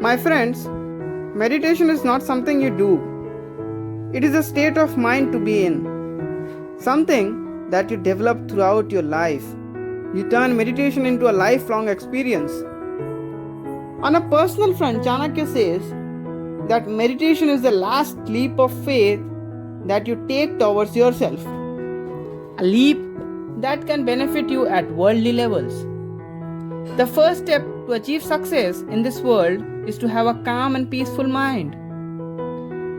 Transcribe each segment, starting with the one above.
My friends, meditation is not something you do. It is a state of mind to be in. Something that you develop throughout your life. You turn meditation into a lifelong experience. On a personal front, Chanakya says that meditation is the last leap of faith that you take towards yourself. A leap that can benefit you at worldly levels. The first step to achieve success in this world is to have a calm and peaceful mind.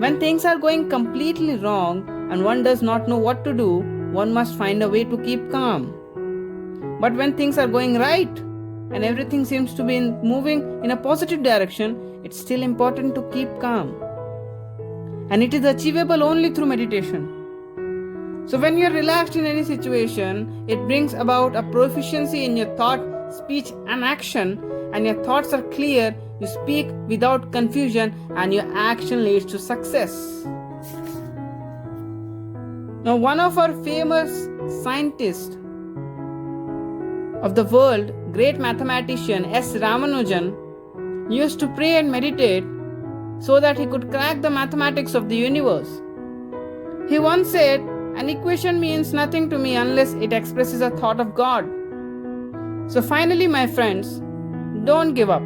When things are going completely wrong and one does not know what to do, one must find a way to keep calm. But when things are going right and everything seems to be moving in a positive direction, it's still important to keep calm. And it is achievable only through meditation. So when you're relaxed in any situation, it brings about a proficiency in your thought, speech and action, and your thoughts are clear, you speak without confusion, and your action leads to success. Now, one of our famous scientists of the world, great mathematician S. Ramanujan, used to pray and meditate so that he could crack the mathematics of the universe. He once said, "An equation means nothing to me unless it expresses a thought of God." So finally, my friends, don't give up.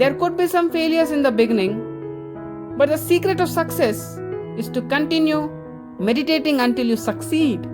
There could be some failures in the beginning, but the secret of success is to continue meditating until you succeed.